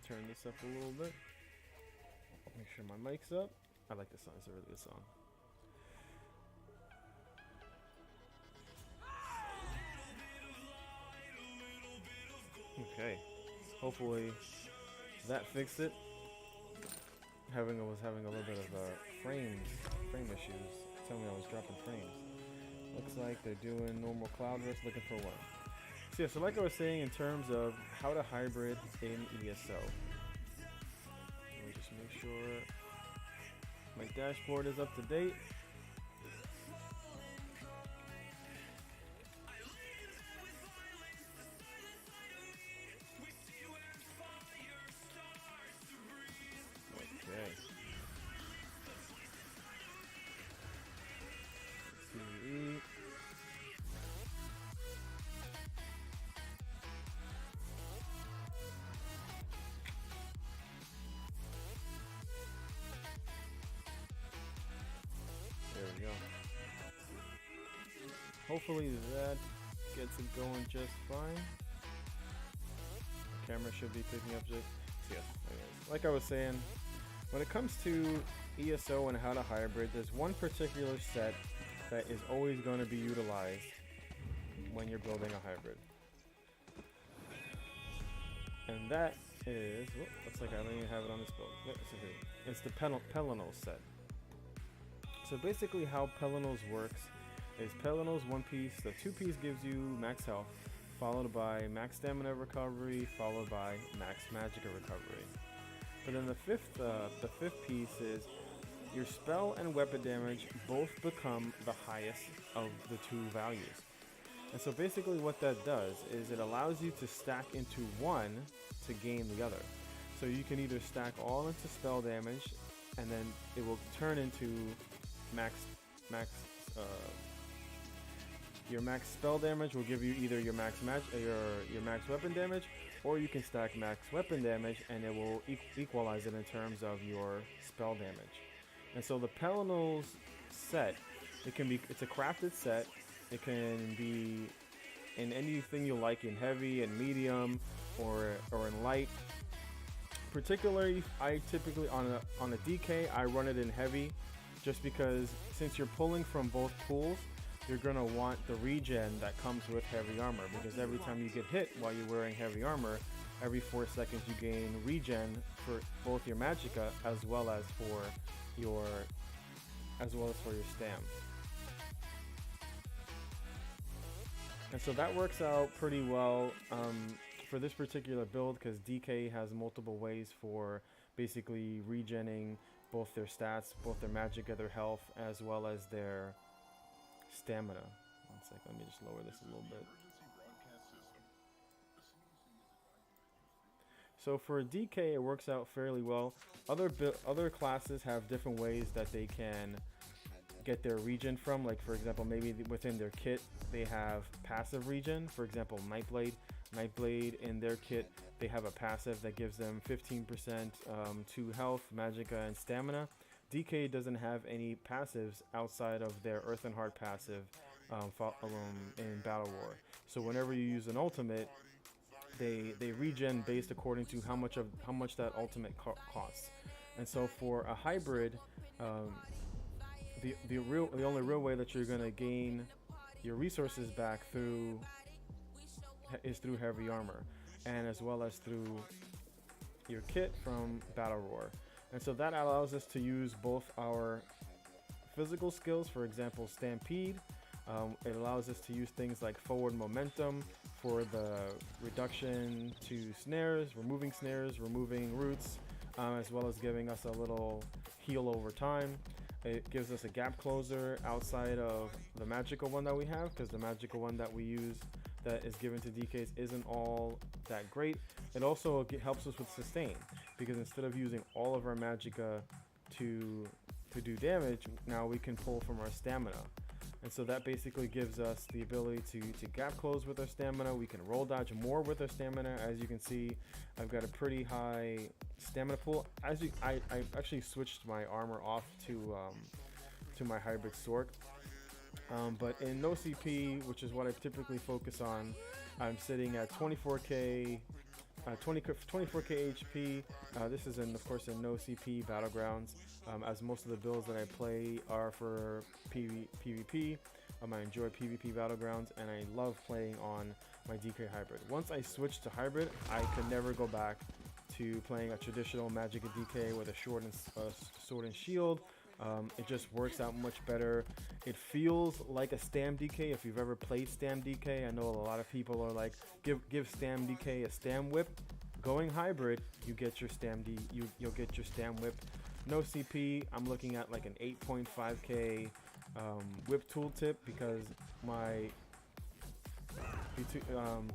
turn this up a little bit. Make sure my mic's up. I like this song. It's a really good song. Okay. Hopefully that fixed it. Was having a little bit of frame issues. Tell me I was dropping frames. Looks like they're doing normal cloud burst, looking for one. So yeah, so like I was saying in terms of how to hybrid in ESO. Let me just make sure my dashboard is up to date. Okay. CE. There we go. Hopefully that gets it going just fine. The camera should be picking up just. Yes, anyways. Like I was saying, when it comes to ESO and how to hybrid, there's one particular set that is always going to be utilized when you're building a hybrid. And that is, looks like I don't even have it on this build. It's the Pelenos set. So basically how Pelenos works is Pelenos one piece, the two piece gives you max health, followed by max stamina recovery, followed by max magicka recovery. But then the fifth piece is your spell and weapon damage both become the highest of the two values. And so basically what that does is it allows you to stack into one to gain the other. So you can either stack all into spell damage, and then it will turn into your max spell damage will give you either your max weapon damage, or you can stack max weapon damage and it will equalize it in terms of your spell damage. And so the Pelenos set, it's a crafted set. It can be in anything you like, in heavy and medium, or in light. Particularly, I typically on a DK I run it in heavy, just because since you're pulling from both pools, you're gonna want the regen that comes with heavy armor, because every time you get hit while you're wearing heavy armor, every 4 seconds you gain regen for both your magicka as well as for your stam. And so that works out pretty well for this particular build, because DK has multiple ways for basically regenning both their stats, both their magicka, their health, as well as their stamina. One second, let me just lower this a little bit. So for a DK, it works out fairly well. Other classes have different ways that they can get their regen from. Like for example, maybe within their kit, they have passive regen. For example, Magblade in their kit, they have a passive that gives them 15% to health, magicka, and stamina. DK doesn't have any passives outside of their Earth and Heart passive in Battle Roar. So whenever you use an ultimate, they regen based according to how much that ultimate costs. And so for a hybrid, the only real way that you're gonna gain your resources back is through heavy armor, and as well as through your kit from Battle Roar. And so that allows us to use both our physical skills, for example, Stampede. It allows us to use things like forward momentum for the reduction to snares, removing roots, as well as giving us a little heal over time. It gives us a gap closer outside of the magical one that we have, because the magical one that we use that is given to DKs isn't all that great. It also helps us with sustain, because instead of using all of our magicka to do damage, now we can pull from our stamina. And so that basically gives us the ability to gap close with our stamina. We can roll dodge more with our stamina. As you can see, I've got a pretty high stamina pool. I actually switched my armor off to my hybrid Sork. But in no CP, which is what I typically focus on, I'm sitting at 24k 24k HP. This is of course in no CP battlegrounds, as most of the builds that I play are for PvP. I enjoy PvP battlegrounds, and I love playing on my DK hybrid. Once I switched to hybrid, I could never go back to playing a traditional Magicka DK with a sword and shield. It just works out much better. It feels like a Stam DK. If you've ever played Stam DK, I know a lot of people are like, give Stam DK a Stam whip. Going hybrid, you get your you'll get your Stam whip. No CP. I'm looking at like an 8.5k whip tooltip, because my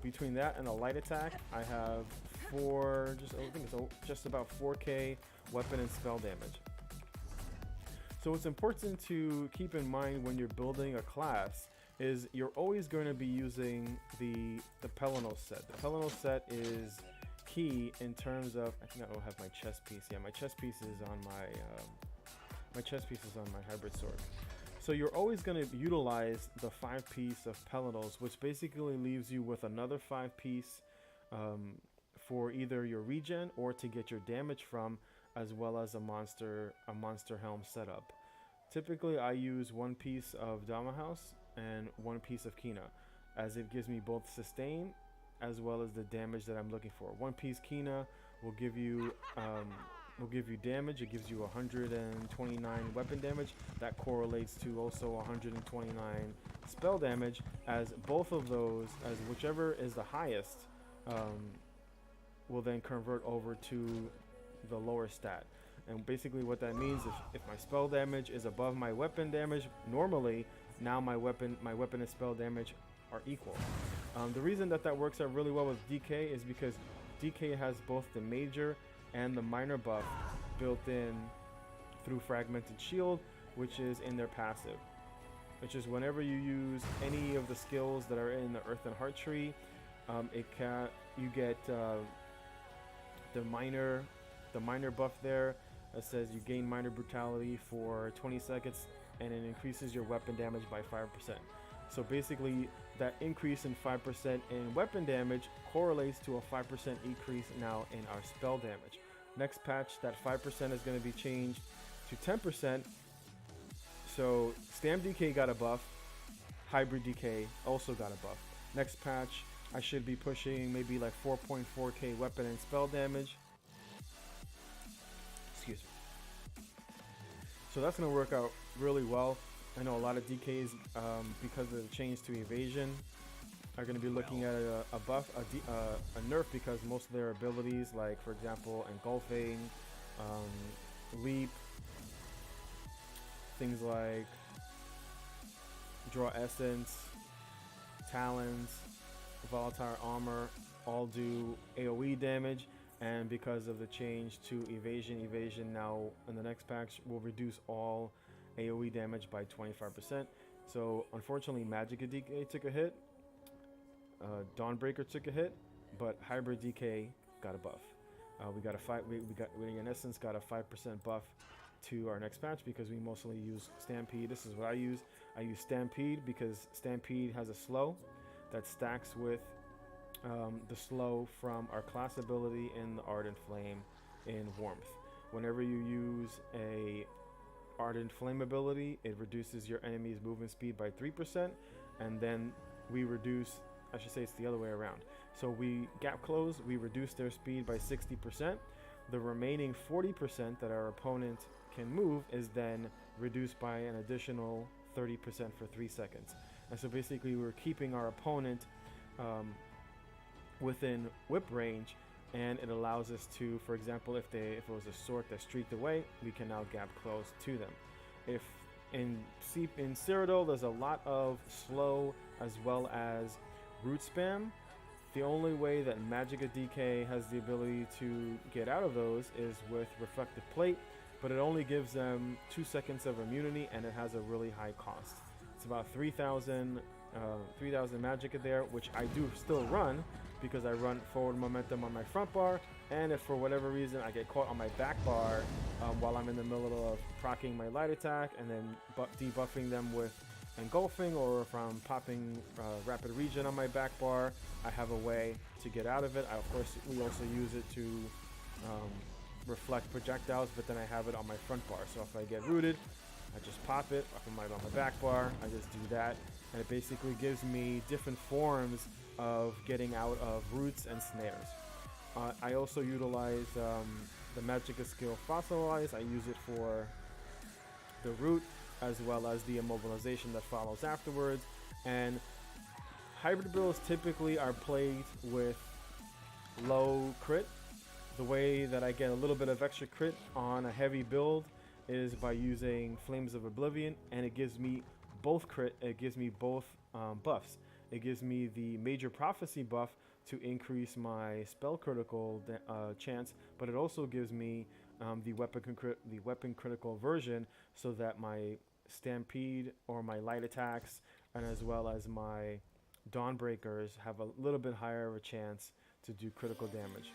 between that and a light attack, I have I think it's just about 4k weapon and spell damage. So what's important to keep in mind when you're building a class is you're always going to be using the Pelenos set. The Pelenos set is key in terms of, I think I will have my chess piece. Yeah, my chess piece is on my hybrid sword. So you're always going to utilize the 5-piece of Pelenos, which basically leaves you with another 5-piece for either your regen or to get your damage from, as well as a monster helm setup. Typically I use 1 piece of Dama House and 1 piece of Kina, as it gives me both sustain as well as the damage that I'm looking for. 1 piece Kina will give you damage. It gives you 129 weapon damage. That correlates to also 129 spell damage, as both of those, as whichever is the highest, will then convert over to the lower stat. And basically what that means is if my spell damage is above my weapon damage, normally now my weapon and spell damage are equal. The reason that works out really well with DK is because DK has both the major and the minor buff built in through Fragmented Shield, which is in their passive, which is whenever you use any of the skills that are in the Earth and Heart tree, you get the minor buff there that says you gain minor brutality for 20 seconds, and it increases your weapon damage by 5%. So basically that increase in 5% in weapon damage correlates to a 5% increase now in our spell damage. Next patch, that 5% is going to be changed to 10%. So Stam DK got a buff, Hybrid DK also got a buff. Next patch, I should be pushing maybe like 4.4k weapon and spell damage. Excuse me. So that's going to work out really well. I know a lot of DKs, because of the change to evasion, are going to be looking at a buff, a nerf, because most of their abilities, like for example engulfing, leap, things like draw essence, talons, volatile armor, all do AoE damage. And because of the change to evasion now in the next patch will reduce all AoE damage by 25%. So unfortunately Magicka DK took a hit, Dawnbreaker took a hit, but Hybrid DK got a buff. We in essence got a 5% buff to our next patch, because we mostly use Stampede. This is what I use. I use Stampede because Stampede has a slow that stacks with the slow from our class ability in the Ardent Flame in Warmth. Whenever you use a Ardent Flame ability, it reduces your enemy's movement speed by 3%, and then we reduce, I should say it's the other way around. So we gap close, we reduce their speed by 60%. The remaining 40% that our opponent can move is then reduced by an additional 30% for 3 seconds. And so basically we're keeping our opponent within whip range, and it allows us to, for example, if it was a sword that streaked away, we can now gap close to them. If in Cyrodiil there's a lot of slow as well as root spam, the only way that Magicka DK has the ability to get out of those is with Reflective Plate, but it only gives them 2 seconds of immunity, and it has a really high cost. It's about 3,000 Magicka there, which I do still run, because I run forward momentum on my front bar, and if for whatever reason I get caught on my back bar while I'm in the middle of proccing my light attack and then debuffing them with engulfing or if I'm popping rapid regen on my back bar, I have a way to get out of it. Of course, we also use it to reflect projectiles, but then I have it on my front bar. So if I get rooted, I just pop it. If I'm on my back bar, I just do that. And it basically gives me different forms of getting out of roots and snares. I also utilize the Magicka skill Fossilize. I use it for the root as well as the immobilization that follows afterwards. And hybrid builds typically are played with low crit. The way that I get a little bit of extra crit on a heavy build is by using Flames of Oblivion, and it gives me both crit, it gives me both buffs. It gives me the Major Prophecy buff to increase my spell critical chance, but it also gives me the weapon critical version, so that my Stampede or my light attacks, and as well as my Dawnbreakers, have a little bit higher of a chance to do critical damage.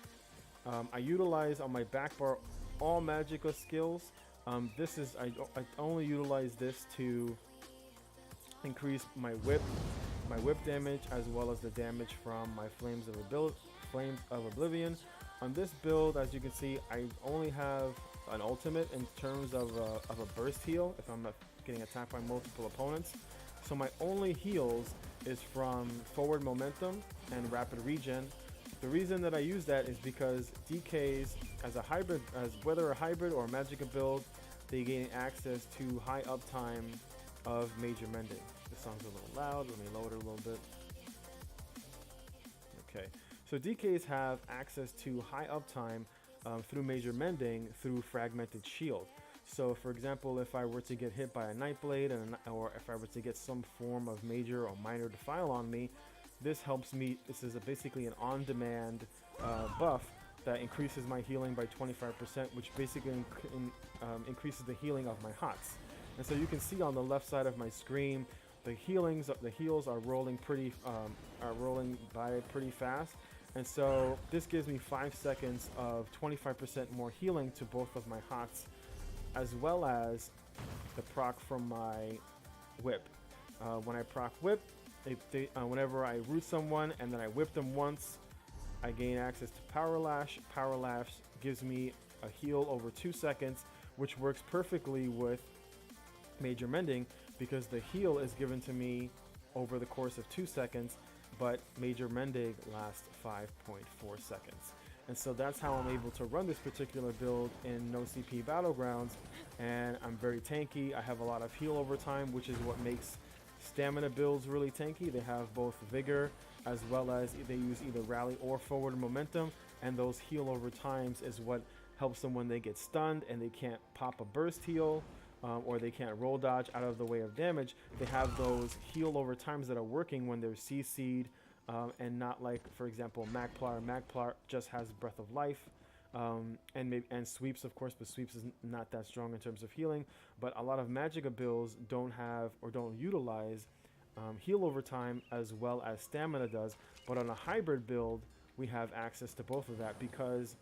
I utilize on my back bar all Magicka skills. I only utilize this to increase my whip damage, as well as the damage from my Flames of Oblivion. On this build, as you can see, I only have an ultimate in terms of a burst heal if I'm not getting attacked by multiple opponents. So my only heals is from forward momentum and rapid regen. The reason that I use that is because DKs, as whether a hybrid or a Magicka build, they gain access to high uptime of Major Mending. This song's a little loud, let me lower it a little bit. Okay, so DKs have access to high uptime through Major Mending through Fragmented Shield. So for example, if I were to get hit by a Nightblade, or if I were to get some form of major or minor defile on me, this helps me. This is basically an on-demand buff that increases my healing by 25%, which basically increases the healing of my HOTS. And so you can see on the left side of my screen, the heals are rolling by pretty fast. And so this gives me 5 seconds of 25% more healing to both of my HOTS, as well as the proc from my whip. When I proc whip, whenever I root someone and then I whip them once, I gain access to Power Lash. Power Lash gives me a heal over 2 seconds, which works perfectly with Major Mending, because the heal is given to me over the course of 2 seconds, but Major Mending lasts 5.4 seconds. And so that's how I'm able to run this particular build in no CP Battlegrounds. And I'm very tanky. I have a lot of heal over time, which is what makes stamina builds really tanky. They have both vigor, as well as they use either rally or forward momentum, and those heal over times is what helps them when they get stunned and they can't pop a burst heal, or they can't roll dodge out of the way of damage. They have those heal over times that are working when they're CC'd, and not like, for example, Magplar. Magplar just has Breath of Life, and sweeps, of course, but sweeps is not that strong in terms of healing. But a lot of Magicka builds don't have or don't utilize heal over time as well as stamina does. But on a hybrid build, we have access to both of that, because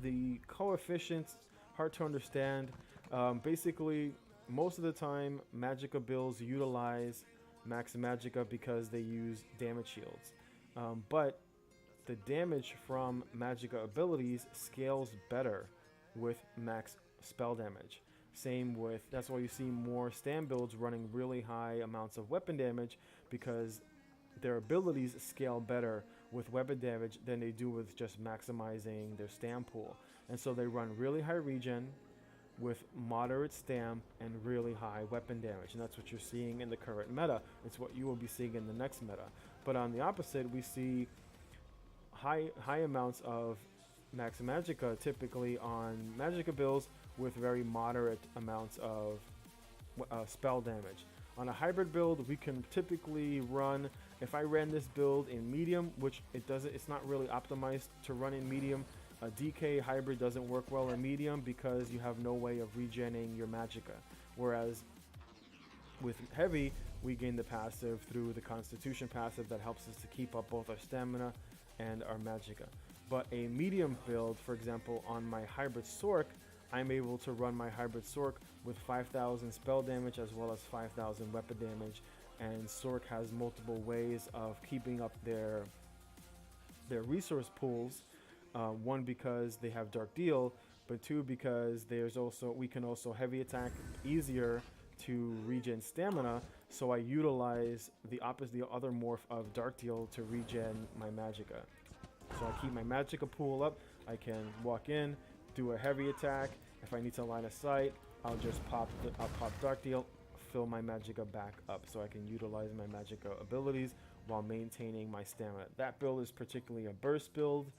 the coefficients, hard to understand. Basically, most of the time, Magicka builds utilize Max Magicka because they use damage shields. But the damage from Magicka abilities scales better with max spell damage. Same with, that's why you see more stand builds running really high amounts of weapon damage, because their abilities scale better with weapon damage than they do with just maximizing their stam pool. And so they run really high regen with moderate stam and really high weapon damage, and that's what you're seeing in the current meta. It's what you will be seeing in the next meta. But on the opposite, we see high amounts of Max Magicka typically on Magicka builds with very moderate amounts of spell damage. On a hybrid build, we can typically run, if I ran this build in medium, which it's not really optimized to run in medium. A DK hybrid doesn't work well in medium because you have no way of regenning your Magicka. Whereas with heavy, we gain the passive through the Constitution passive that helps us to keep up both our stamina and our Magicka. But a medium build, for example, on my hybrid Sork, I'm able to run my hybrid Sork with 5,000 spell damage as well as 5,000 weapon damage. And Sork has multiple ways of keeping up their resource pools. One, because they have Dark Deal, but two, because we can also heavy attack easier to regen stamina. So I utilize the other morph of Dark Deal to regen my Magicka. So I keep my Magicka pool up. I can walk in, do a heavy attack. If I need to line of sight, I'll just pop Dark Deal, fill my Magicka back up, so I can utilize my Magicka abilities while maintaining my stamina. That build is particularly a burst build.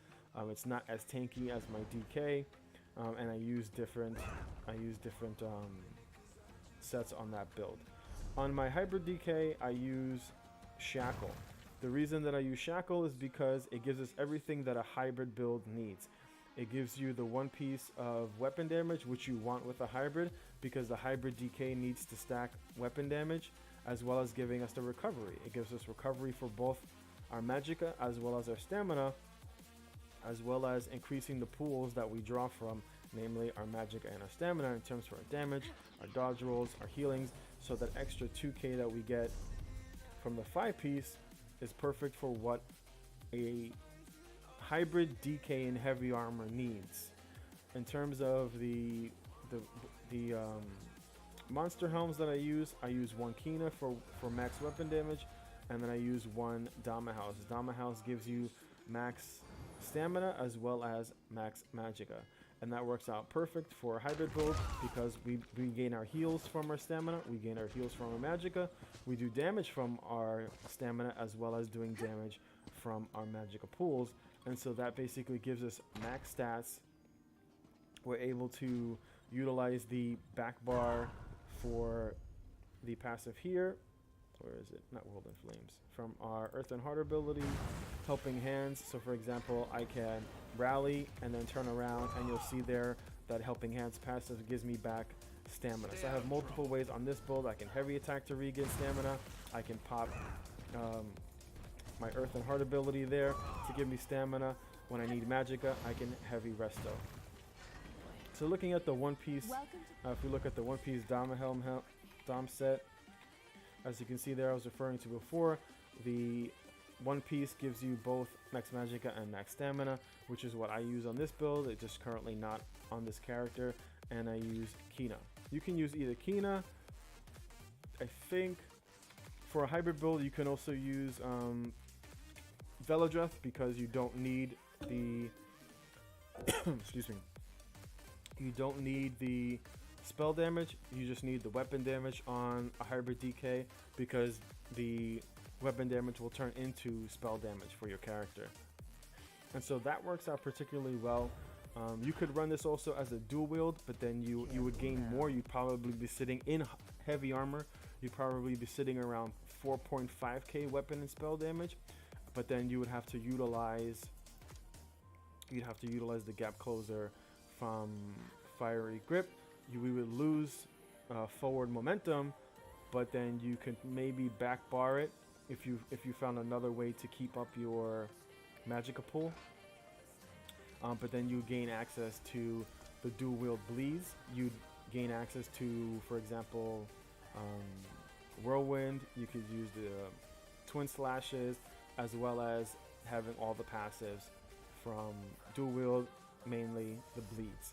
It's not as tanky as my DK, and I use different sets on that build. On my hybrid DK, I use Shackle. The reason that I use Shackle is because it gives us everything that a hybrid build needs. It gives you the one piece of weapon damage, which you want with a hybrid, because the hybrid DK needs to stack weapon damage, as well as giving us the recovery. It gives us recovery for both our Magicka as well as our stamina, as well as increasing the pools that we draw from, namely our Magicka and our stamina in terms of our damage, our dodge rolls, our healings. So that extra 2k that we get from the 5-piece is perfect for what a hybrid DK in heavy armor needs. In terms of the monster helms that I use one Kina for max weapon damage, and then I use one Dama House. Dama House gives you max stamina as well as max Magicka, and that works out perfect for a hybrid build because we gain our heals from our stamina, we gain our heals from our Magicka, we do damage from our stamina as well as doing damage from our Magicka pools. And so that basically gives us max stats. We're able to utilize the back bar for the passive here. Where is it? Not World in Flames. From our Earth and Heart ability, Helping Hands. So for example, I can rally and then turn around, and you'll see there that Helping Hands passive gives me back stamina. So I have multiple ways on this build. I can heavy attack to regain stamina. I can pop my Earth and Heart ability there to give me stamina. When I need Magicka, I can heavy resto. So looking at the one piece, if we look at the one piece Dom set, as you can see there, I was referring to before, the one piece gives you both max Magicka and max stamina, which is what I use on this build. It's just currently not on this character, and I use Kina. You can use either Kina. I think for a hybrid build, you can also use Velodreth, because you don't need the excuse me. You don't need the spell damage, you just need the weapon damage on a hybrid DK, because the weapon damage will turn into spell damage for your character. And so that works out particularly well. You could run this also as a dual wield, but then you would gain more. You'd probably be sitting in heavy armor. You'd probably be sitting around 4.5k weapon and spell damage, but then you would have to utilize the gap closer from Fiery Grip. We would lose forward momentum, but then you could maybe back bar it if you found another way to keep up your Magicka pool. But then you gain access to the dual wield bleeds. You'd gain access to, for example, Whirlwind. You could use the Twin Slashes, as well as having all the passives from dual wield, mainly the bleeds.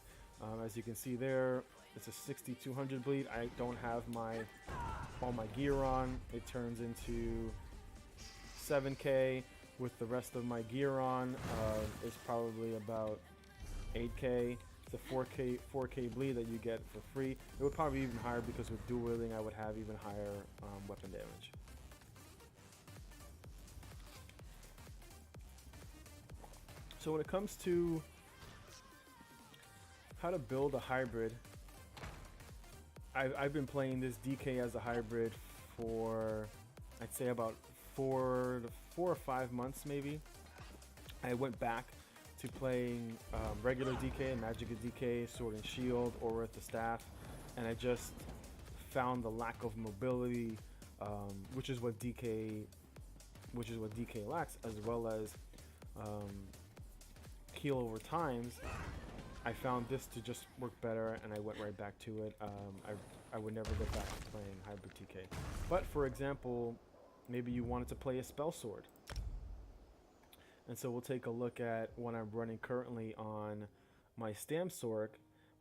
As you can see there, it's a 6200 bleed. I don't have all my gear on. It turns into 7k. With the rest of my gear on, it's probably about 8k. It's a 4k bleed that you get for free. It would probably be even higher, because with dual wielding I would have even higher weapon damage. So when it comes to how to build a hybrid, I've been playing this DK as a hybrid for, I'd say, about 4 or 5 months maybe. I went back to playing regular DK, Magicka DK, Sword and Shield, or with the staff, and I just found the lack of mobility, which is what DK lacks, as well as heal over times. I found this to just work better, and I went right back to it. I would never go back to playing hybrid TK. But for example, maybe you wanted to play a spell sword. And so we'll take a look at what I'm running currently on my Stam Sork,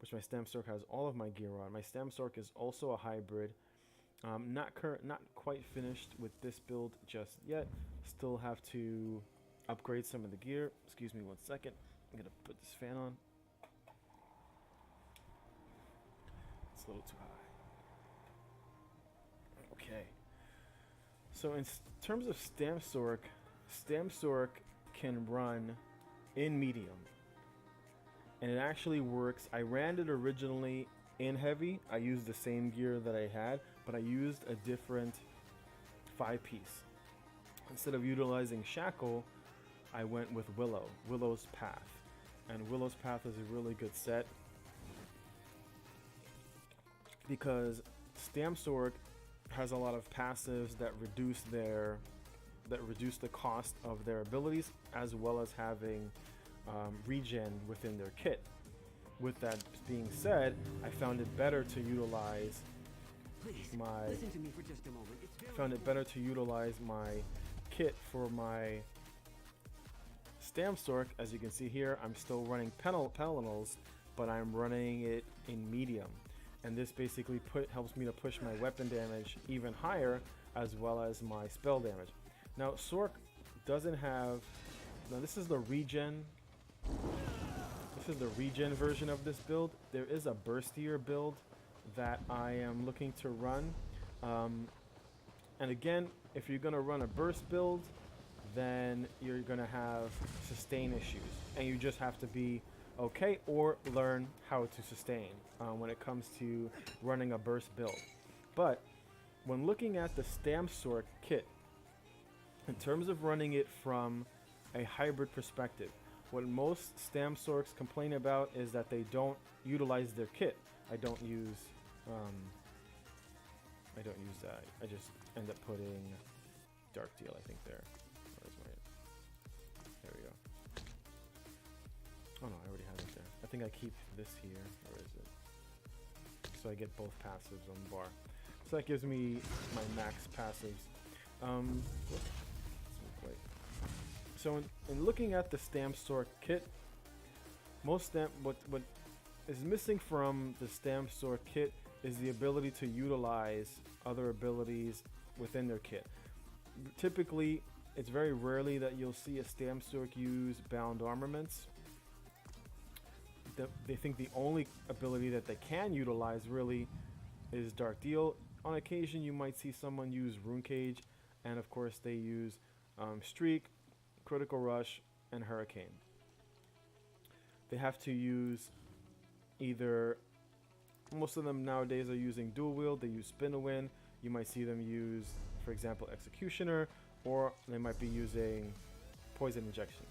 which my Stam Sork has all of my gear on. My Stam Sork is also a hybrid. Not quite finished with this build just yet. Still have to upgrade some of the gear. Excuse me 1 second. I'm gonna put this fan on. It's a little too high. Okay. So in terms of Stam Sork can run in medium. And it actually works. I ran it originally in heavy. I used the same gear that I had, but I used a different 5-piece. Instead of utilizing Shackle, I went with Willow's Path. And Willow's Path is a really good set because Stam Sork has a lot of passives that reduce the cost of their abilities, as well as having regen within their kit. With that being said, I found it better to utilize my kit for my Stam Sork. As you can see here, I'm still running Pelinals, but I'm running it in medium. And this basically helps me to push my weapon damage even higher, as well as my spell damage. Now, Sork doesn't have... Now, this is the regen. This is the regen version of this build. There is a burstier build that I am looking to run. And again, if you're going to run a burst build, then you're going to have sustain issues. And you just have to be okay or learn how to sustain when it comes to running a burst build. But when looking at the Stam Sork kit, in terms of running it from a hybrid perspective, what most Stam Sorks complain about is that they don't utilize their kit. I don't use that. I just end up putting Dark Deal, I think there. Where's my... There we go. Oh no, I already have it there. I think I keep this here. Where is it? So I get both passives on the bar. So that gives me my max passives. So in looking at the Stam Sork kit, what is missing from the Stam Sork kit is the ability to utilize other abilities within their kit. Typically, it's very rarely that you'll see a Stam Sork use bound armaments. They think the only ability that they can utilize really is Dark Deal. On occasion, you might see someone use Rune Cage, and of course they use Streak, Critical Rush, and Hurricane. They have to use either... Most of them nowadays are using Dual Wield. They use Spin to Win. You might see them use, for example, Executioner, or they might be using Poison Injection.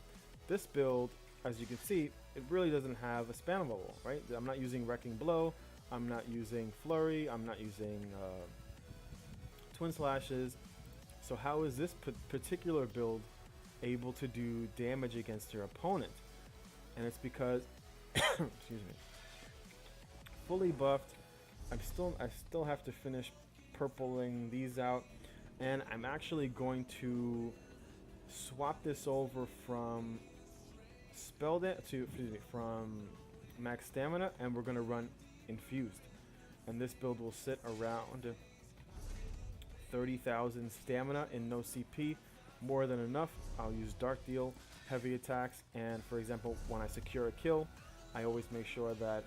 This build, as you can see, it really doesn't have a span level, right? I'm not using Wrecking Blow. I'm not using Flurry. I'm not using Twin Slashes. So how is this particular build able to do damage against your opponent? And it's because, excuse me, fully buffed. I still have to finish purpling these out, and I'm actually going to swap this over from from max stamina, and we're going to run infused. And this build will sit around 30,000 stamina in no CP. More than enough. I'll use Dark Deal, heavy attacks, and for example, when I secure a kill, I always make sure that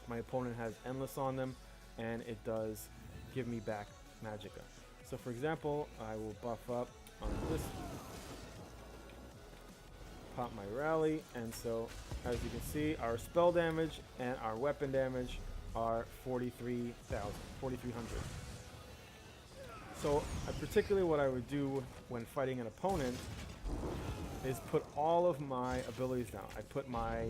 my opponent has Endless on them, and it does give me back Magicka. So for example, I will buff up on this, pop my Rally, and so as you can see, our spell damage and our weapon damage are 4,300. So particularly what I would do when fighting an opponent is put all of my abilities down. I put my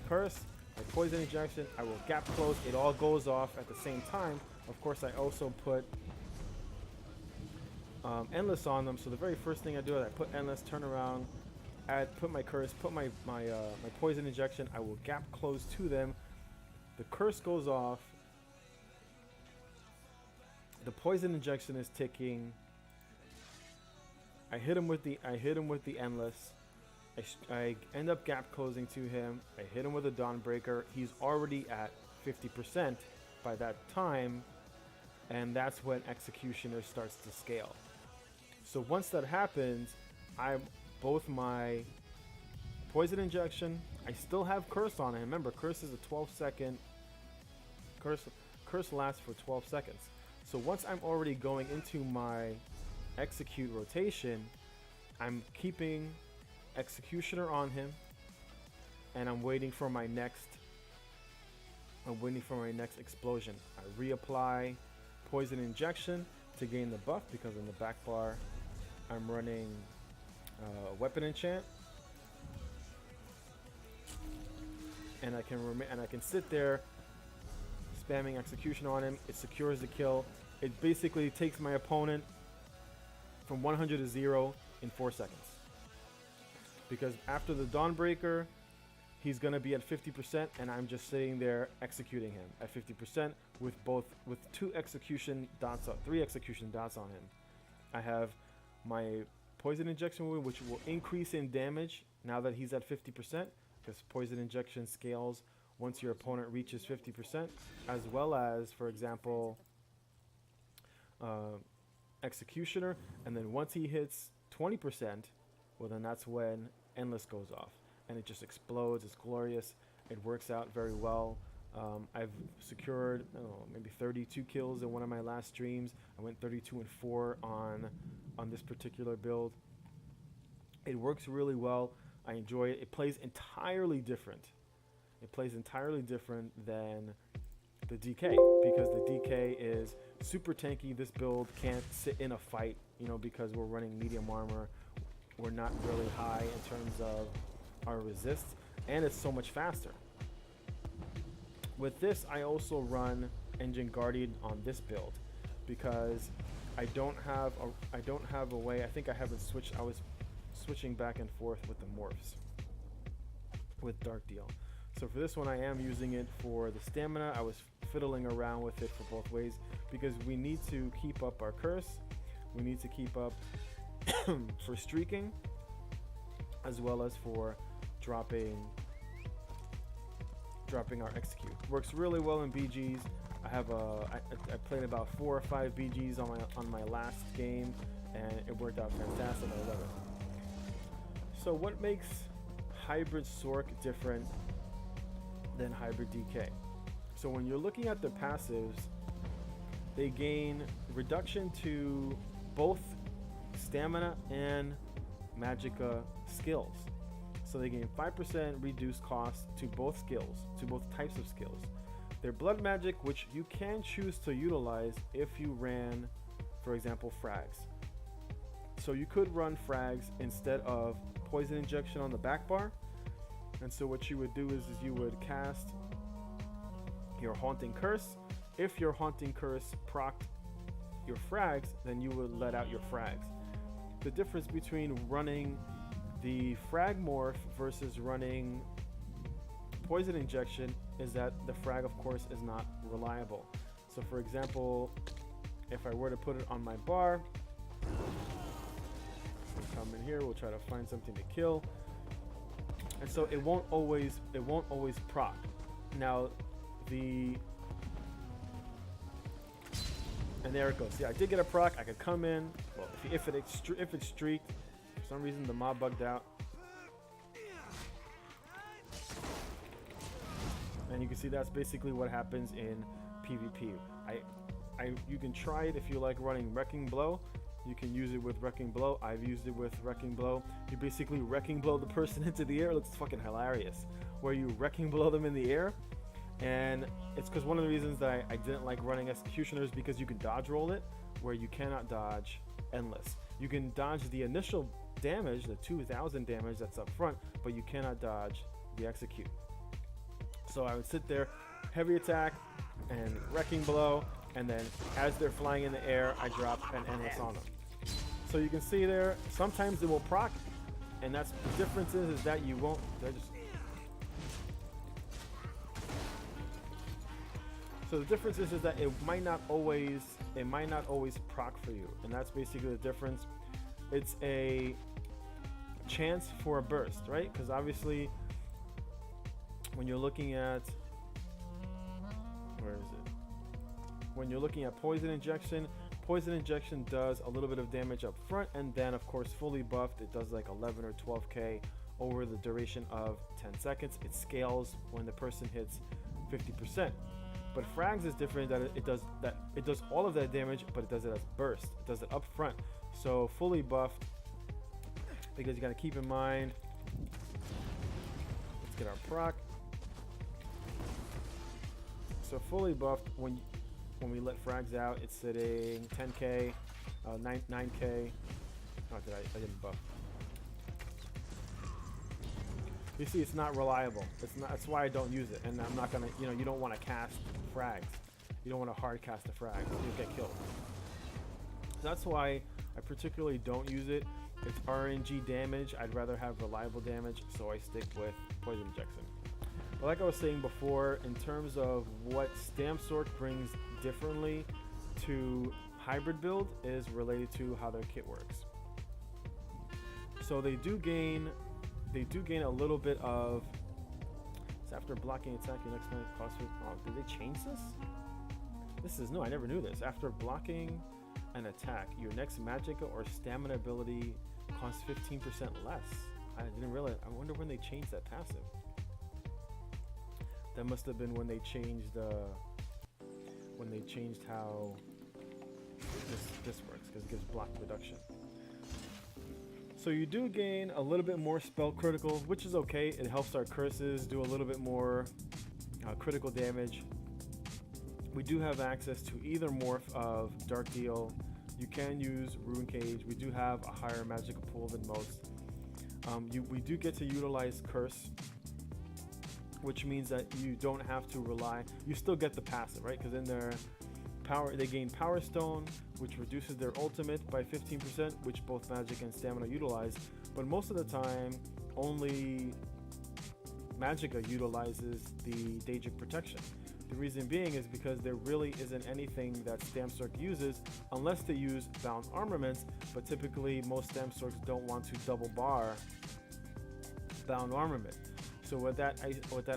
Curse, my Poison Injection, I will Gap Close, it all goes off at the same time. Of course, I also put Endless on them, so the very first thing I do is I put Endless, turn around, put my curse, put my poison injection. I will gap close to them. The curse goes off. The poison injection is ticking. I hit him with the endless. I end up gap closing to him. I hit him with a Dawnbreaker. He's already at 50% by that time, and that's when Executioner starts to scale. So once that happens, both my poison injection, I still have curse on it. Remember, curse is a 12-second curse lasts for 12 seconds. So once I'm already going into my execute rotation, I'm keeping Executioner on him, and I'm waiting for my next explosion. I reapply poison injection to gain the buff, because in the back bar I'm running weapon enchant, and I can sit there spamming Executioner on him. It secures the kill. It basically takes my opponent from 100 to 0 in 4 seconds. Because after the Dawnbreaker, he's gonna be at 50%, and I'm just sitting there executing him at 50% with 3 execution dots on him. I have my poison injection wound, which will increase in damage now that he's at 50%, because poison injection scales once your opponent reaches 50%, as well as, for example, Executioner, and then once he hits 20%, well, then that's when endless goes off, and it just explodes. It's glorious. It works out very well. I've secured maybe 32 kills in one of my last streams. I went 32 and 4 on this particular build. It works really well. I enjoy it. It plays entirely different. It plays entirely different than the DK, because the DK is super tanky. This build can't sit in a fight, because we're running medium armor. We're not really high in terms of our resist, and it's so much faster. With this, I also run Engine Guardian on this build, because I don't have a way. I think I haven't switched. I was switching back and forth with the morphs with Dark Deal. So for this one, I am using it for the stamina. I was fiddling around with it for both ways, because we need to keep up our curse. We need to keep up for streaking, as well as for dropping our execute. Works really well in BGs. I played about 4 or 5 BGs on my last game, and it worked out fantastic. I love it. So what makes Hybrid Sork different than Hybrid DK? So when you're looking at the passives, they gain reduction to both stamina and magicka skills. So they gain 5% reduced cost to both skills, to both types of skills. They're blood magic, which you can choose to utilize if you ran, for example, frags. So you could run frags instead of poison injection on the back bar. And so what you would do is you would cast your Haunting Curse. If your Haunting Curse procced your frags, then you would let out your frags. The difference between running the frag morph versus running poison injection is that the frag, of course, is not reliable. So for example, if I were to put it on my bar, we'll come in here, we'll try to find something to kill. And so it won't always proc. Now and there it goes. See, I did get a proc. I could come in. Well, if it streaked, for some reason the mob bugged out. And you can see that's basically what happens in PvP. You can try it if you like running Wrecking Blow. You can use it with Wrecking Blow. I've used it with Wrecking Blow. You basically Wrecking Blow the person into the air. It looks fucking hilarious. Where you Wrecking Blow them in the air. And it's because one of the reasons that I didn't like running Executioners, because you can dodge roll it, where you cannot dodge Endless. You can dodge the initial damage, the 2,000 damage that's up front, but you cannot dodge the Execute. So I would sit there, heavy attack, and Wrecking Blow, and then as they're flying in the air, I drop an Endless on them. So you can see there, sometimes it will proc, And that's the difference is that you won't. So the difference is that it might not always proc for you, and that's basically the difference. It's a chance for a burst, right? Because obviously, when you're looking at when you're looking at poison injection does a little bit of damage up front, and then of course fully buffed it does like 11 or 12k over the duration of 10 seconds. It scales when the person hits 50%. But frags is different, that it does all of that damage, but it does it as burst. It does it up front. So fully buffed, because you got to keep in mind, let's get our proc. So fully buffed, when we let frags out, it's sitting 10k, 9k. Oh, I didn't buff. You see, it's not reliable. That's why I don't use it, and I'm not gonna. You don't want to cast frags. You don't want to hard cast a frag. You'll get killed. So that's why I particularly don't use it. It's RNG damage. I'd rather have reliable damage, so I stick with poison injection. But like I was saying before, in terms of what Stamsork brings differently to hybrid build is related to how their kit works. So they do gain a little bit of. It's after blocking attack, your next magic costs. Oh, did they change this? This is new. I never knew this. After blocking an attack, your next magicka or stamina ability costs 15% less. I didn't realize. I wonder when they changed that passive. That must have been when they changed how this works, because it gives block reduction. So you do gain a little bit more spell critical, which is okay. It helps our curses do a little bit more critical damage. We do have access to either morph of Dark Deal. You can use Rune Cage. We do have a higher magical pool than most. We do get to utilize Curse, which means that you don't have to rely. You still get the passive, right? Because in their power, they gain Power Stone, which reduces their ultimate by 15%, which both magic and stamina utilize. But most of the time, only magicka utilizes the Daedric protection. The reason being is because there really isn't anything that Stamsork uses unless they use bound armaments, but typically most Stamsorks don't want to double bar bound armament. So what that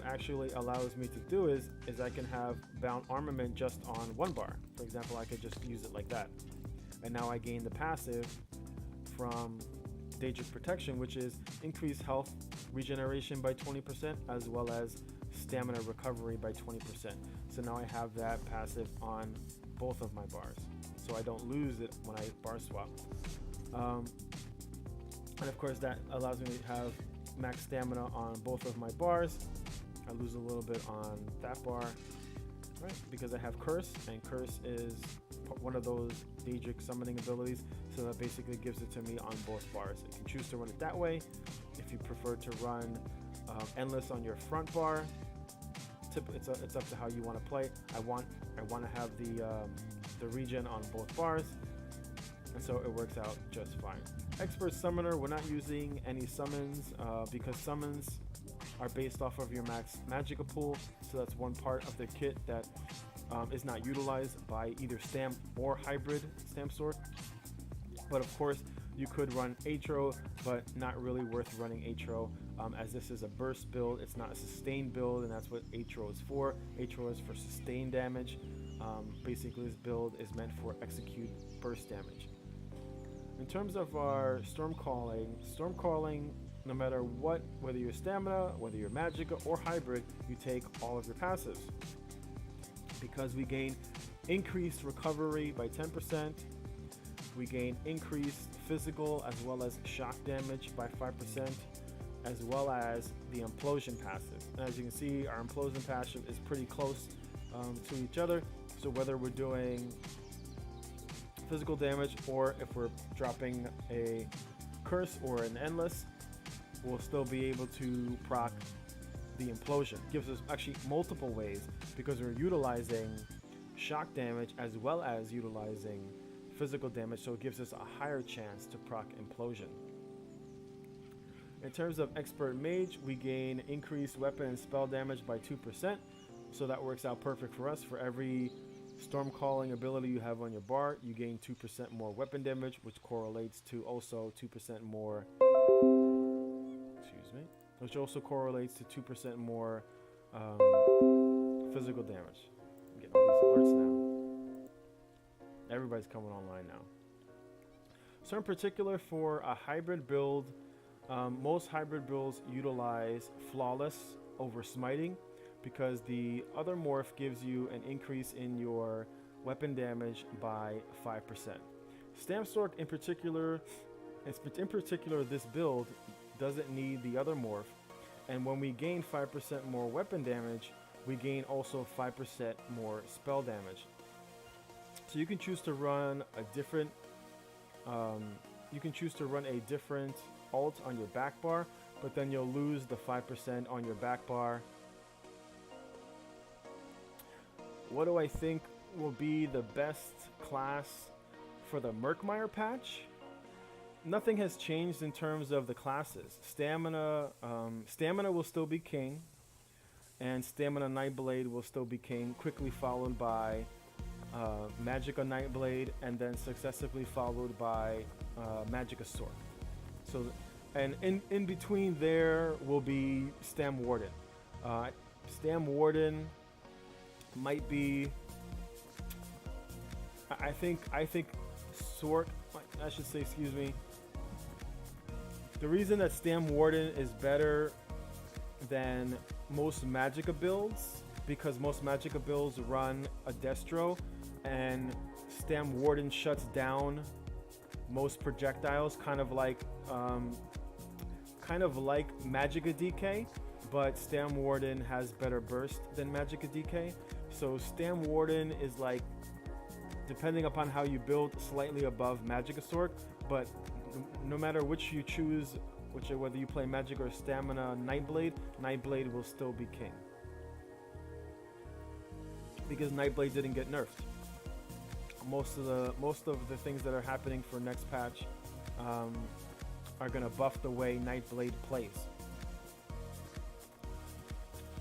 actually allows me to do is I can have bound armament just on one bar. For example, I could just use it like that. And now I gain the passive from Daedric protection, which is increased health regeneration by 20%, as well as stamina recovery by 20%. So now I have that passive on both of my bars, so I don't lose it when I bar swap. And of course that allows me to have max stamina on both of my bars. I lose a little bit on that bar, right? Because I have Curse, and Curse is one of those Daedric summoning abilities, so that basically gives it to me on both bars. You can choose to run it that way. If you prefer to run Endless on your front bar, it's up to how you want to play. I want to have the regen on both bars, and so it works out just fine. Expert Summoner, we're not using any summons because summons are based off of your max magicka pool, so that's one part of the kit that is not utilized by either Stam or hybrid Stamsork. But of course, you could run Atro, but not really worth running Atro, as this is a burst build. It's not a sustained build, and that's what Atro is for. Atro is for sustained damage. Basically, this build is meant for execute burst damage. In terms of our Stormcalling, no matter what, whether you're stamina, whether you're magicka or hybrid, you take all of your passives. Because we gain increased recovery by 10%, we gain increased physical as well as shock damage by 5%, as well as the implosion passive. And as you can see, our implosion passive is pretty close to each other. So whether we're doing physical damage or if we're dropping a Curse or an Endless, we'll still be able to proc the implosion. Gives us actually multiple ways because we're utilizing shock damage as well as utilizing physical damage, so it gives us a higher chance to proc implosion. In terms of Expert Mage, we gain increased weapon and spell damage by 2%. So that works out perfect for us. For every Storm Calling ability you have on your bar, you gain 2% more weapon damage, which correlates to also 2% more. Excuse me. Which also correlates to 2% more physical damage. I'm getting all these alerts now. Everybody's coming online now. So in particular, for a hybrid build, most hybrid builds utilize Flawless over Smiting, because the other morph gives you an increase in your weapon damage by 5%. Stam Sork in particular, this build doesn't need the other morph, and when we gain 5% more weapon damage, we gain also 5% more spell damage. So you can choose to run a different alt on your back bar, but then you'll lose the 5% on your back bar. What do I think will be the best class for the Murkmire patch? Nothing has changed in terms of the classes. Stamina will still be king, and Stamina Nightblade will still be king, quickly followed by Magicka Nightblade, and then successively followed by Magicka Sword. So, and in between there will be Stam Warden. Stam Warden might be. I think Sork. I should say, excuse me. The reason that Stam Warden is better than most Magicka builds, because most Magicka builds run a Destro, and Stam Warden shuts down most projectiles, kind of like Magicka DK, but Stam Warden has better burst than Magicka DK. So Stam Warden is like, depending upon how you build, slightly above Magicka Sork, but no matter which you choose, whether you play Magic or Stamina Nightblade, Nightblade will still be king, because Nightblade didn't get nerfed. Most of the things that are happening for next patch are gonna buff the way Nightblade plays,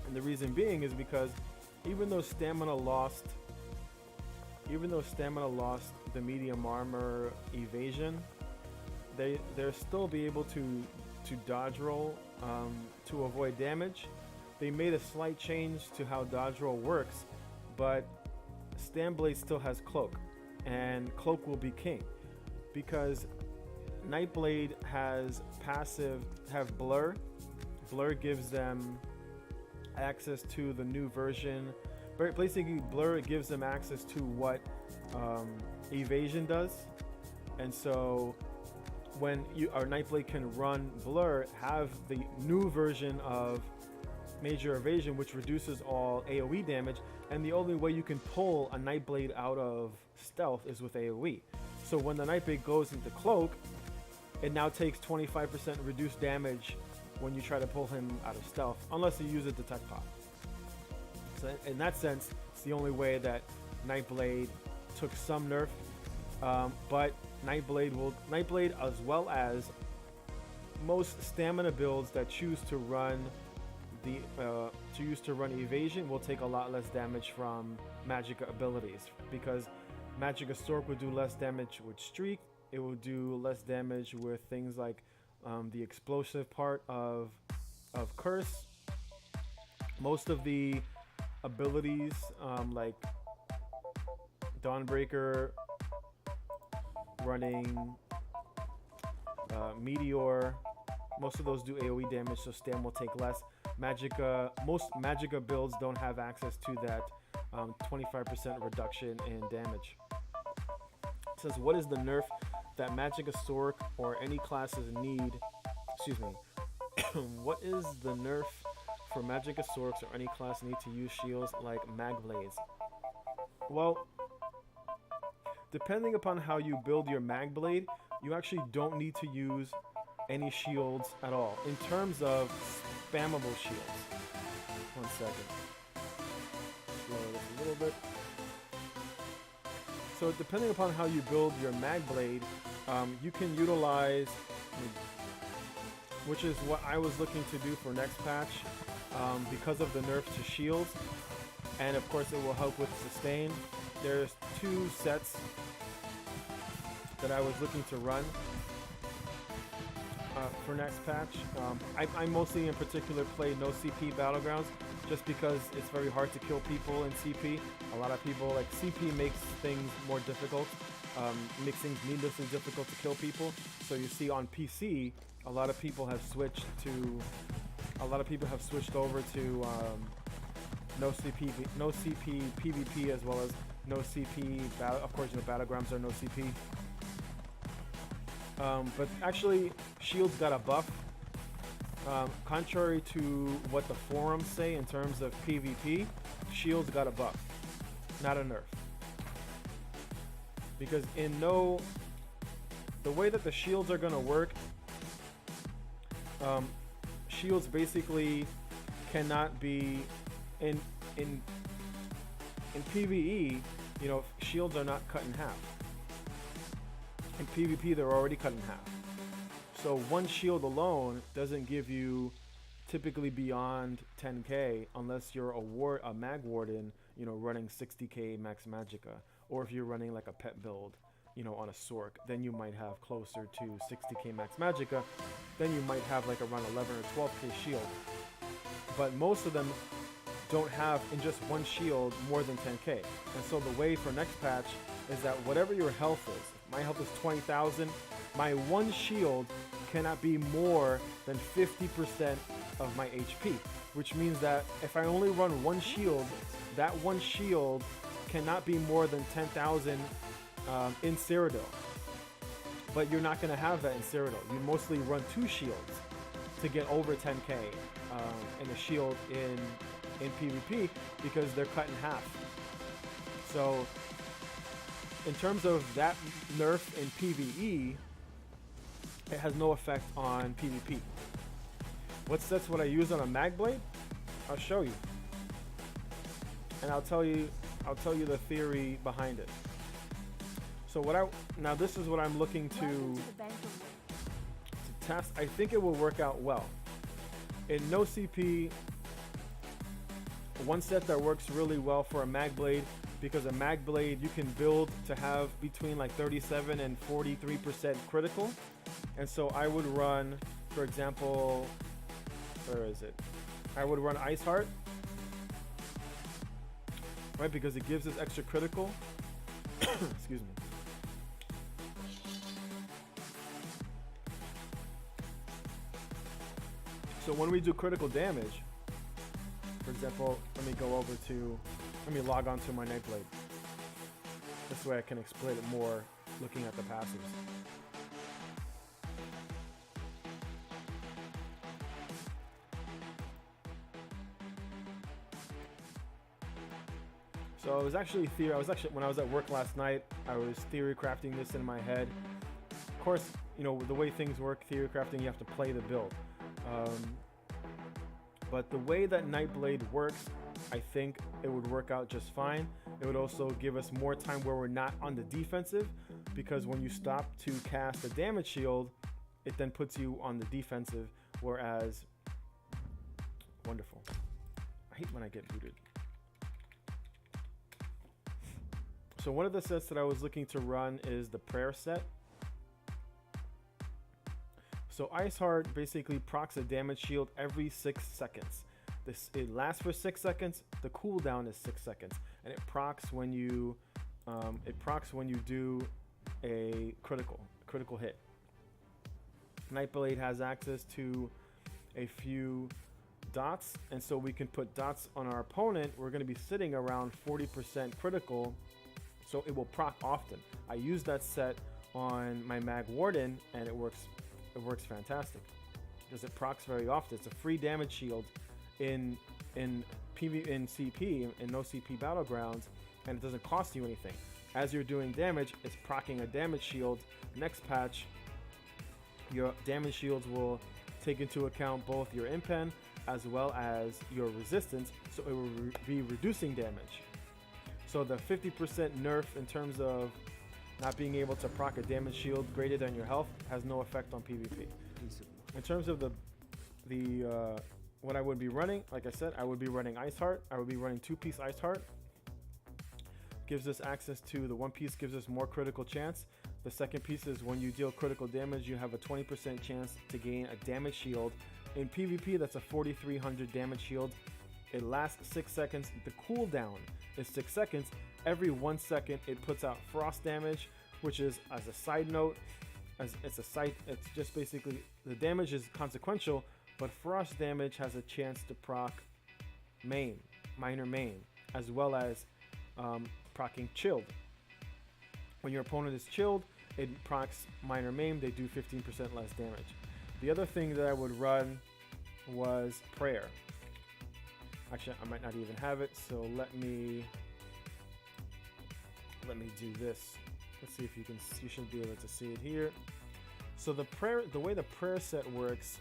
and the reason being is because even though Stamina lost the medium armor evasion, they'll still be able to dodge roll to avoid damage. They made a slight change to how dodge roll works, but Stamblade still has Cloak, and Cloak will be king, because Nightblade have Blur. Blur gives them access to the new version. Basically, Blur gives them access to what evasion does, and so when our Nightblade can run Blur, have the new version of Major Evasion, which reduces all AoE damage, and the only way you can pull a Nightblade out of stealth is with AoE. So when the Nightblade goes into Cloak, it now takes 25% reduced damage when you try to pull him out of stealth, unless you use a Detect Pop. So in that sense, it's the only way that Nightblade took some nerf, but Nightblade, as well as most stamina builds that choose to run evasion, will take a lot less damage from Magicka abilities, because Magicka Sork would do less damage with Streak. It will do less damage with things like the explosive part of Curse. Most of the abilities like Dawnbreaker running Meteor, most of those do AoE damage, so Stam will take less. Most Magicka builds don't have access to that 25% reduction in damage. It says, what is the nerf that Magicka Sork or any classes need? Excuse me. What is the nerf for Magicka Sorks or any class need to use shields like Magblades? Well, depending upon how you build your Magblade, you actually don't need to use any shields at all in terms of spammable shields. 1 second. Slow this a little bit. So depending upon how you build your Magblade, you can utilize. which is what I was looking to do for next patch, because of the nerf to shields, and of course it will help with sustain. There's 2 sets that I was looking to run for next patch. I mostly in particular play no CP Battlegrounds just because it's very hard to kill people in CP. A lot of people, like, CP makes things more difficult, makes things needlessly difficult to kill people. So you see on PC, a lot of people have switched over to no CP PvP, as well as no CP of course, Battlegrounds are no CP. But actually, shields got a buff. Contrary to what the forums say in terms of PvP, shields got a buff, not a nerf. Because the way that the shields are going to work, shields basically cannot be in PvE. Shields are not cut in half. In PvP, they're already cut in half. So one shield alone doesn't give you typically beyond 10k unless you're a mag warden, running 60k max magicka, or if you're running like a pet build, on a Sork, then you might have closer to 60k max magicka. Then you might have like around 11 or 12k shield. But most of them don't have in just one shield more than 10k. And so the way for next patch is that whatever your health is, my health is 20,000, my one shield cannot be more than 50% of my HP, which means that if I only run one shield, that one shield cannot be more than 10,000 in Cyrodiil. But you're not going to have that in Cyrodiil. You mostly run 2 shields to get over 10k in a shield in PvP because they're cut in half. So in terms of that nerf in PvE, it has no effect on PvP. What sets would I use on a Magblade? I'll show you, and I'll tell you the theory behind it. So now this is what I'm looking to test. I think it will work out well. In no CP, one set that works really well for a Magblade, because a Magblade you can build to have between like 37 and 43% critical. And so I would run, for example, where is it? I would run Ice Heart, right? Because it gives us extra critical. Excuse me. So when we do critical damage, for example, let me log on to my Nightblade. This way I can explain it more looking at the passives. So I was actually when I was at work last night, I was theory crafting this in my head. Of course, the way things work, theory crafting, you have to play the build. But the way that Nightblade works, I think it would work out just fine. It would also give us more time where we're not on the defensive, because when you stop to cast a damage shield, it then puts you on the defensive, whereas, wonderful. I hate when I get booted. So one of the sets that I was looking to run is the prayer set. So Ice Heart basically procs a damage shield every 6 seconds. It lasts for 6 seconds. The cooldown is 6 seconds, and it procs when you do a critical hit. Nightblade has access to a few dots, and so we can put dots on our opponent. We're going to be sitting around 40% critical, so it will proc often. I use that set on my Mag Warden, and it works fantastic because it procs very often. It's a free damage shield in CP, in no CP Battlegrounds, and it doesn't cost you anything. As you're doing damage, it's procking a damage shield. Next patch, your damage shields will take into account both your impen as well as your resistance, so it will be reducing damage. So the 50% nerf in terms of not being able to proc a damage shield greater than your health has no effect on PvP. In terms of the what I would be running, like I said, I would be running Ice Heart. I would be running 2-piece Ice Heart. Gives us access to the 1 piece, gives us more critical chance. The second piece is when you deal critical damage, you have a 20% chance to gain a damage shield. In PvP, that's a 4300 damage shield. It lasts 6 seconds. The cooldown is 6 seconds. Every 1 second, it puts out frost damage, which is, as a side note, it's just basically the damage is consequential, but frost damage has a chance to proc minor main, as well as proccing chilled. When your opponent is chilled, it procs minor maim. They do 15% less damage. The other thing that I would run was prayer. Actually, I might not even have it, so let me do this. Let's see if you should be able to see it here. So the way the prayer set works.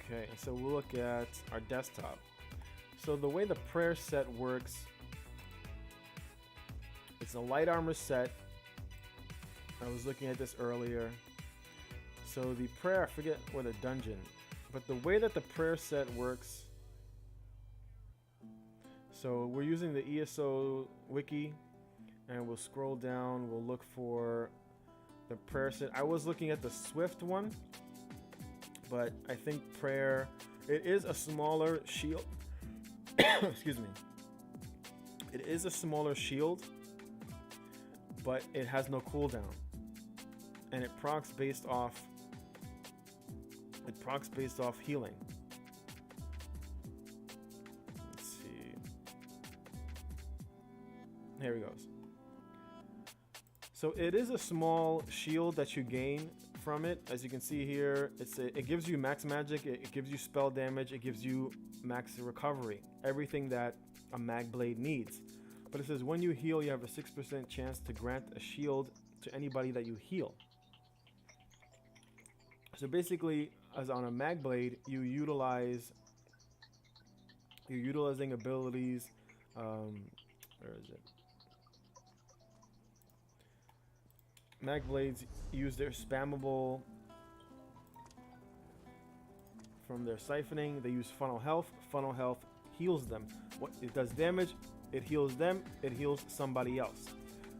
Okay, so we'll look at our desktop. So the way the prayer set works, it's a light armor set. I was looking at this earlier. So the prayer, I forget what the dungeon, but the way that the prayer set works. So we're using the ESO wiki, and we'll scroll down. We'll look for the prayer set. I was looking at the Swift one, but I think prayer, it is a smaller shield. Excuse me. It is a smaller shield, but it has no cooldown, and it procs based off healing. Let's see. Here he goes. So it is a small shield that you gain from it. As you can see here, it gives you max magic, it gives you spell damage, it gives you max recovery, everything that a Magblade needs. But it says when you heal, you have a 6% chance to grant a shield to anybody that you heal. So basically, as on a Magblade, you're utilizing abilities. Where is it? Magblades use their spammable from their siphoning. They use funnel health. Funnel health heals them. What it does damage, it heals them, it heals somebody else.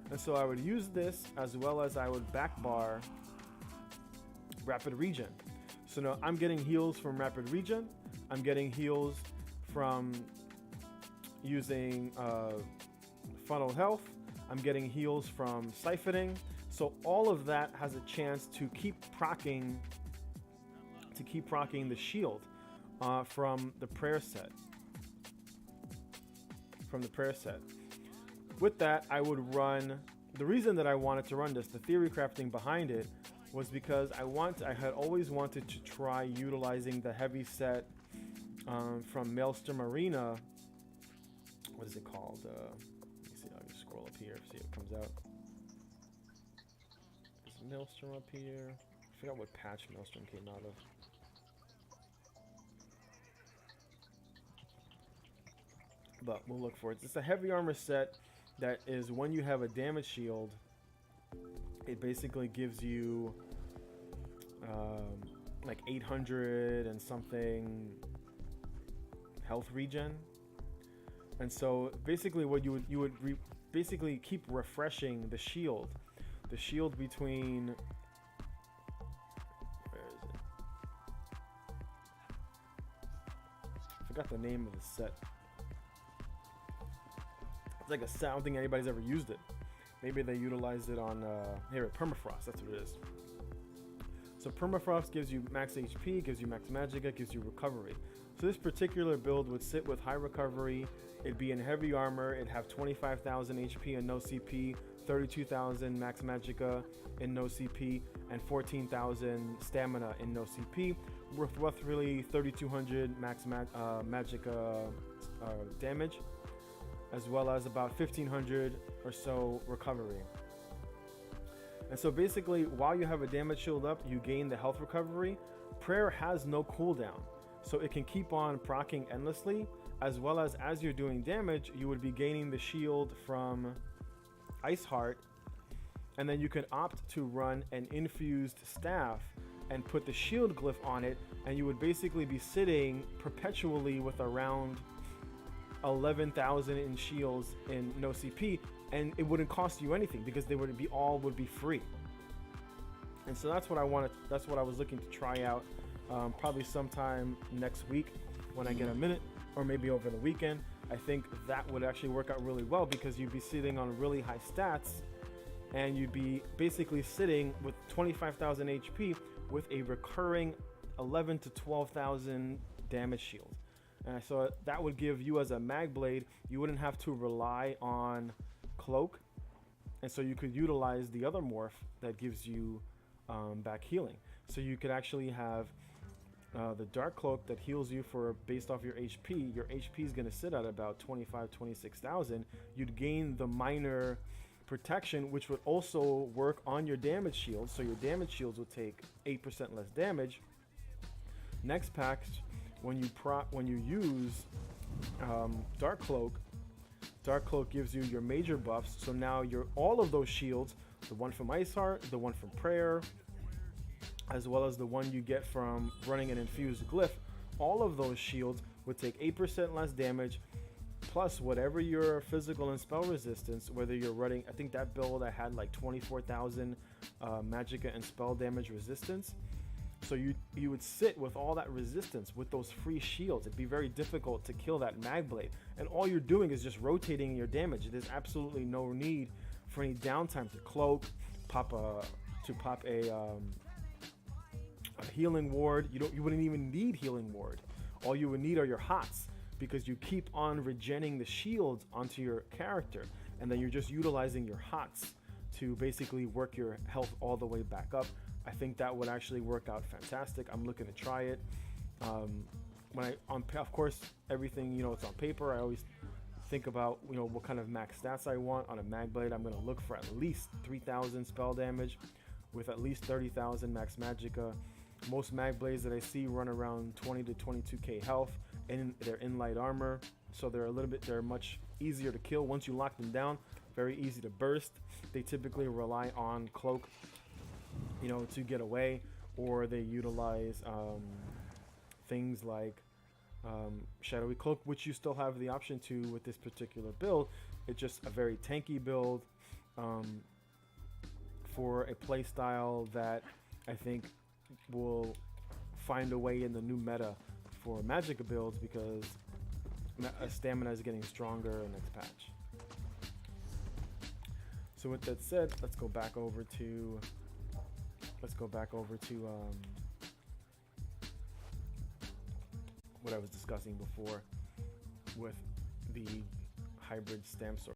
And so I would use this, as well as I would backbar rapid regen. So now I'm getting heals from rapid regen. I'm getting heals from using funnel health. I'm getting heals from siphoning. So all of that has a chance to keep proccing the shield from the prayer set. With that, I would run. The reason that I wanted to run this, the theory crafting behind it, was because I had always wanted to try utilizing the heavy set from Maelstrom Arena. What is it called? Let me see. I'll just scroll up here, see what comes out. Is Maelstrom up here? I forgot what patch Maelstrom came out of. But we'll look for it. It's a heavy armor set that is, when you have a damage shield, it basically gives you like 800 and something health regen. And so basically what you would basically keep refreshing the shield between, where is it? I forgot the name of the set. It's like a set. I don't think anybody's ever used it. Maybe they utilized it on here, Permafrost. That's what it is. So Permafrost gives you max HP, gives you max Magicka, gives you recovery. So this particular build would sit with high recovery. It'd be in heavy armor. It'd have 25,000 HP and no CP, 32,000 max Magicka and no CP, and 14,000 stamina and no CP, worth roughly 3,200 max Magicka damage, as well as about 1,500 or so recovery. And so basically, while you have a damage shield up, you gain the health recovery. Prayer has no cooldown, so it can keep on proccing endlessly, as well as you're doing damage, you would be gaining the shield from Ice Heart, and then you can opt to run an infused staff and put the shield glyph on it, and you would basically be sitting perpetually with around 11,000 in shields in no CP, and it wouldn't cost you anything because they would be free. And so that's what I was looking to try out, probably sometime next week when I get a minute, or maybe over the weekend. I think that would actually work out really well because you'd be sitting on really high stats, and you'd be basically sitting with 25,000 HP with a recurring 11 to 12,000 damage shield. And so that would give you, as a Magblade, you wouldn't have to rely on Cloak, and so you could utilize the other morph that gives you back healing. So you could actually have the Dark Cloak that heals you for based off your HP. Your HP is going to sit at about 26,000. You'd gain the minor protection, which would also work on your damage shields. So your damage shields would take 8% less damage. Next pack, when you use Dark Cloak gives you your major buffs. So now all of those shields, the one from Ice Heart, the one from Prayer, as well as the one you get from running an infused glyph, all of those shields would take 8% less damage, plus whatever your physical and spell resistance, whether you're running, I think that build I had like 24,000 magicka and spell damage resistance. So you would sit with all that resistance with those free shields. It'd be very difficult to kill that Magblade, and all you're doing is just rotating your damage. There's absolutely no need for any downtime to cloak, pop a healing ward. You wouldn't even need healing ward. All you would need are your hots, because you keep on regenning the shields onto your character, and then you're just utilizing your hots to basically work your health all the way back up. I think that would actually work out fantastic. I'm looking to try it. Of course, everything, it's on paper. I always think about, what kind of max stats I want on a Magblade. I'm going to look for at least 3,000 spell damage with at least 30,000 max magicka. Most Magblades that I see run around 20 to 22k health, and they're in light armor, so they're much easier to kill once you lock them down. Very easy to burst. They typically rely on Cloak, to get away, or they utilize things like Shadowy Cloak, which you still have the option to with this particular build. It's just a very tanky build for a play style that I think will find a way in the new meta for magicka builds, because stamina is getting stronger in next patch. So with that said, let's go back over to what I was discussing before with the hybrid stamp sword.